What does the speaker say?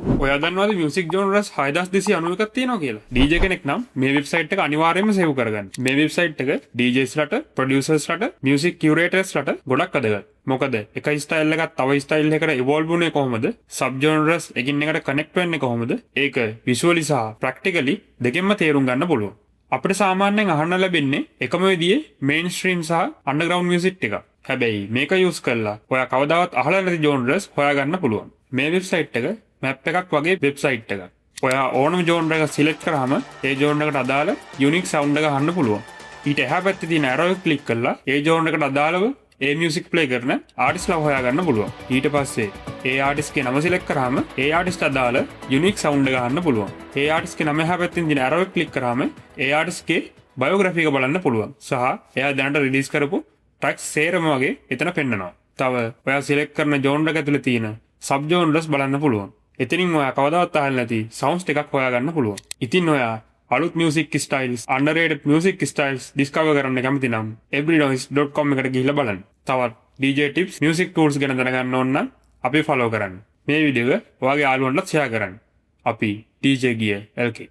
ඔයා දන්නවද මියුසික් ජෝනරස් 6291ක් තියෙනවා කියලා? DJ කෙනෙක් නම් මේ වෙබ්සයිට් එක අනිවාර්යයෙන්ම සේව් කරගන්න. මේ වෙබ්සයිට් එක DJස්ලට, ප්‍රොඩියුසර්ස්ලට, මියුසික් කියුරේටර්ස්ලට ගොඩක් වැදගත්. මොකද එක ස්ටයිල් එකක් තව ස්ටයිල් එකකට ඉවෝල්ව් වුනේ කොහොමද? සබ් ජෝනරස් එකින් එකට කනෙක්ට් වෙන්නේ කොහොමද? ඒක විෂුවලි සහ ප්‍රැක්ටිකලි දෙකෙන්ම තේරුම් ගන්න පුළුවන්. අපිට සාමාන්‍යයෙන් අහන්න ලැබෙන්නේ එකම විදිහේ මේන් ස්ට්‍රීම් සහ අන්ඩර්ග්‍රවුන්ඩ් මියුසික් එක. හැබැයි මේක යූස් කරලා ඔයා කවදාවත් අහලා නැති ජෝනරස් හොයාගන්න පුළුවන්. මේ වෙබ්සයිට් එක මැප් එකක් වගේ වෙබ්සයිට් එකක්. ඔයා ඕනම ජෝනර් එකක් සිලෙක්ට් කරාම ඒ ජෝනර් එකට අදාළ යුනික් සවුන්ඩ් එක අහන්න පුළුවන්. ඊට එහා පැත්තේ තියෙන ඇරෝ එක ක්ලික් කරලා ඒ ජෝනර් එකට අදාළව ඒ මියුසික් ප්ලේ කරන ආටිස්ට්ලා හොයාගන්න පුළුවන්. ඊට පස්සේ ඒ ආටිස්ට්ගේ නම සිලෙක්ට් කරාම ඒ ආටිස්ට් අදාළ යුනික් සවුන්ඩ් එක අහන්න පුළුවන්. ඒ ආටිස්ට්ගේ නම එහා පැත්තේ තියෙන ඇරෝ එක ක්ලික් කරාම ඒ ආටිස්ට්ගේ බයෝග්‍රැෆි එක බලන්න පුළුවන්. සහ එයා දැනට රිලීස් කරපු ට්‍රැක්ස් සේරම වගේ එතන පෙන්නනවා. තව ඔයා සිලෙක්ට් කරන ජෝනර් එක ඇතුලේ තියෙන සබ් ජෝනර්ස් බලන්න පුළුවන්. එතනින් ඔයා කවදාවත් අහලා නැති සවුන්ඩ්ස් ටිකක් හොයාගන්න පුළුවන්. ඉතින් ඔයා අලුත් music styles, underrated music styles discover කරන්න කැමති නම් everynoise.com එකට ගිහිල්ලා බලන්න. තවත් DJ tips, music tools ගැන දැනගන්න ඕන නම් අපි follow කරන්න. මේ වීඩියෝ එක ඔයාගේ යාළුවන්ටත් share කරන්න. අපි DJ ගිය LK